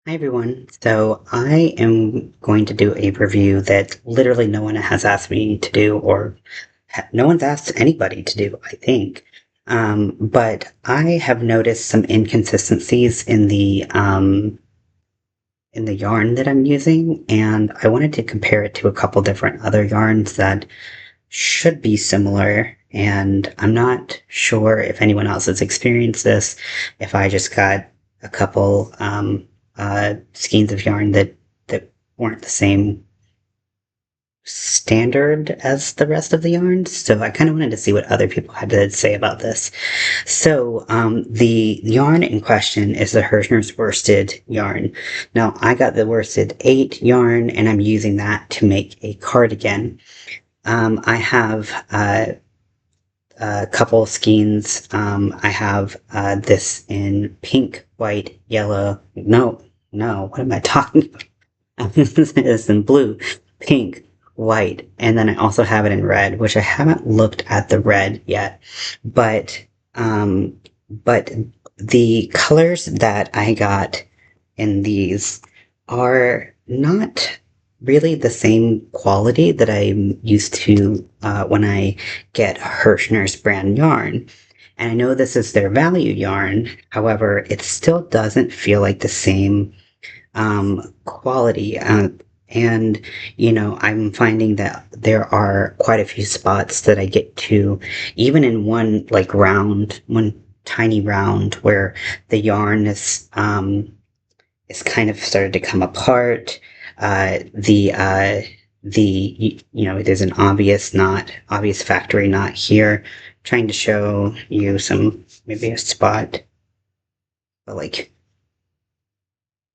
Hi everyone. So I am going to do a review that literally no one has asked me to do, or no one's asked anybody to do, I think. But I have noticed some inconsistencies in the yarn that I'm using, and I wanted to compare it to a couple different other yarns that should be similar. And I'm not sure if anyone else has experienced this, if I just got a couple skeins of yarn that weren't the same standard as the rest of the yarns. So I kind of wanted to see what other people had to say about this. So the yarn in question is the Herrschners worsted yarn. Now I got the worsted 8 yarn, and I'm using that to make a cardigan. I have a couple of skeins. I have this in pink, white, yellow. No, what am I talking about? This is in blue, pink, white, and then I also have it in red, which I haven't looked at the red yet. But um, but the colors that I got in these are not really the same quality that I'm used to when I get Herrschner's brand yarn. And I know this is their value yarn, however, it still doesn't feel like the same quality. And, I'm finding that there are quite a few spots that I get to, even in one like round, one tiny round where the yarn is it's kind of started to come apart. There's an obvious factory knot here. Trying to show you some, maybe a spot, but like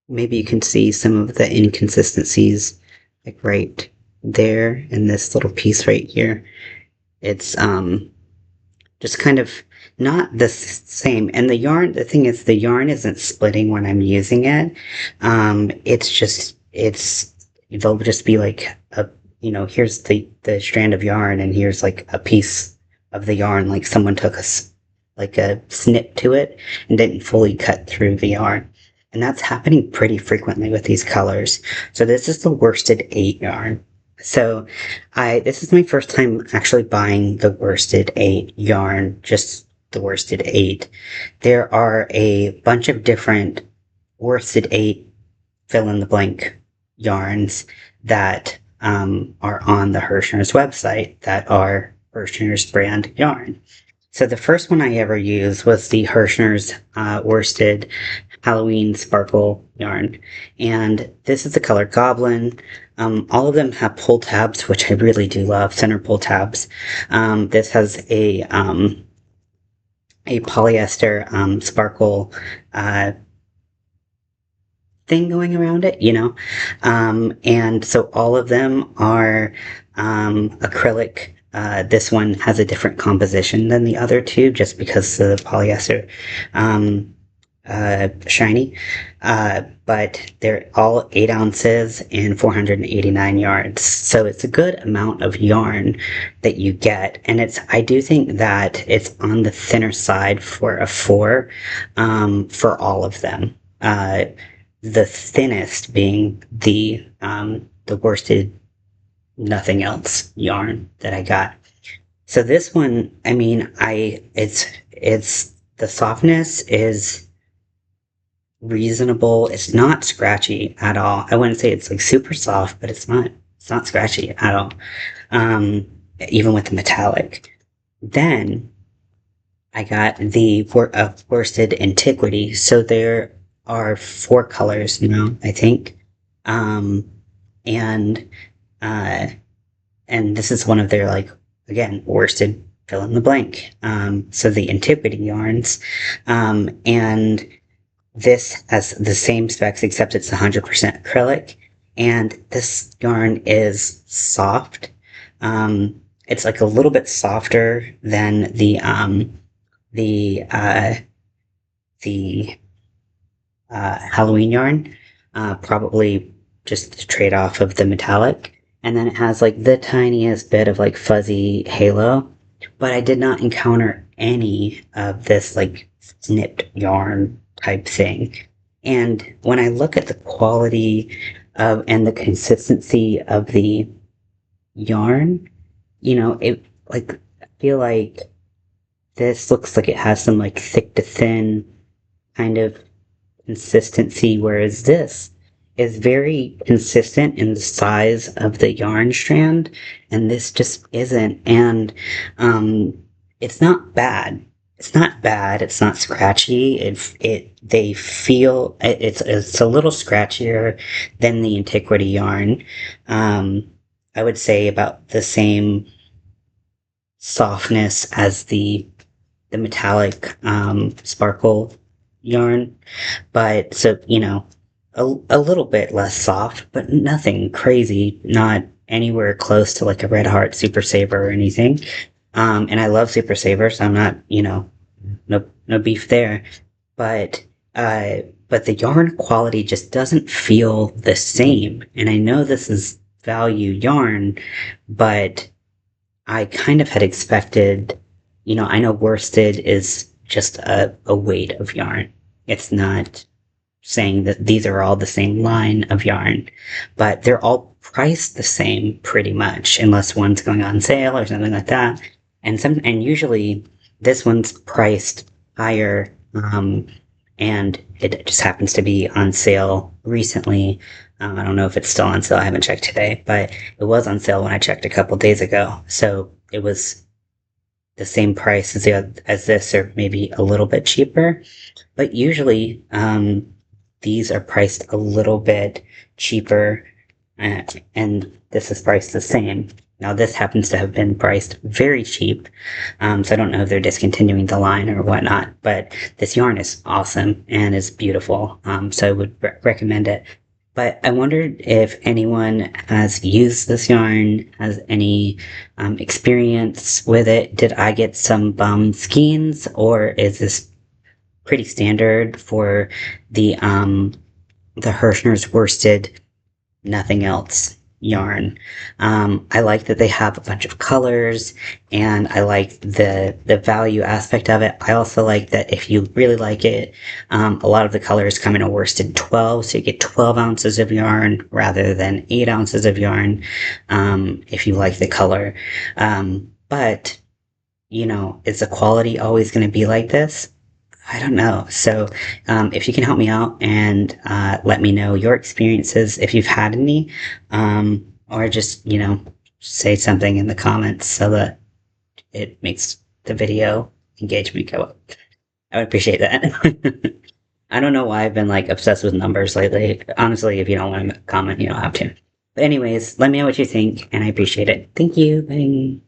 maybe you can see some of the inconsistencies, like right there in this little piece right here. It's just kind of not the same. And the thing is, the yarn isn't splitting when I'm using it. They'll just be like here's the strand of yarn, and here's like a piece of the yarn, like someone took like a snip to it and didn't fully cut through the yarn. And that's happening pretty frequently with these colors. So this is the worsted 8 yarn. So this is my first time actually buying the worsted 8 yarn, just the worsted 8. There are a bunch of different worsted 8 fill in the blank yarns that are on the Herrschner's website that are Herrschner's brand yarn. So the first one I ever used was the Herrschner's worsted Halloween sparkle yarn, and this is the color Goblin. All of them have pull tabs, which I really do love, center pull tabs. This has a polyester sparkle thing going around it, and so all of them are acrylic. This one has a different composition than the other two, just because the polyester shiny. But they're all 8 ounces and 489 yards. So it's a good amount of yarn that you get. And I do think that it's on the thinner side for a 4, for all of them. The thinnest being the worsted nothing else yarn that I got. So this one, I mean, it's the softness is reasonable. It's not scratchy at all. I wouldn't say it's like super soft, but it's not scratchy at all. Um, Even with the metallic. Then I got the worsted antiquity. So there are 4 colors, I think. Um, and uh, and this is one of their, like, again, worsted fill in the blank. So the antiquity yarns, and this has the same specs, except it's 100% acrylic, and this yarn is soft. It's like a little bit softer than the the Halloween yarn, probably just the trade off of the metallic. And then it has like the tiniest bit of like fuzzy halo, but I did not encounter any of this like snipped yarn type thing. And when I look at the quality of and the consistency of the yarn, it like I feel like this looks like it has some like thick to thin kind of consistency, whereas this is very consistent in the size of the yarn strand, and this just isn't. And it's not bad. It's not bad. It's not scratchy. They feel it's a little scratchier than the antiquity yarn. I would say about the same softness as the metallic sparkle yarn, but so a little bit less soft, but nothing crazy, not anywhere close to like a Red Heart Super Saver or anything. And I love Super Saver, so I'm not, no beef there. But but the yarn quality just doesn't feel the same. And I know this is value yarn, but I kind of had expected, I know worsted is just a weight of yarn. It's not saying that these are all the same line of yarn, but they're all priced the same pretty much, unless one's going on sale or something like that. And usually this one's priced higher, and it just happens to be on sale recently. I don't know if it's still on sale. I haven't checked today, but it was on sale when I checked a couple days ago. So it was the same price as this, or maybe a little bit cheaper. But usually, these are priced a little bit cheaper, and this is priced the same. Now, this happens to have been priced very cheap, so I don't know if they're discontinuing the line or whatnot, but this yarn is awesome and is beautiful, so I would recommend it. But I wondered if anyone has used this yarn, has any experience with it. Did I get some bum skeins, or is this pretty standard for the Herrschners worsted nothing else yarn? I like that they have a bunch of colors, and I like the value aspect of it. I also like that if you really like it, a lot of the colors come in a worsted 12, so you get 12 ounces of yarn rather than 8 ounces of yarn, if you like the color. But, is the quality always going to be like this? I don't know. So, if you can help me out and let me know your experiences, if you've had any, or just, say something in the comments so that it makes the video engagement go up. I would appreciate that. I don't know why I've been like obsessed with numbers lately. Honestly, if you don't want to comment, you don't have to. But anyways, let me know what you think, and I appreciate it. Thank you. Bye.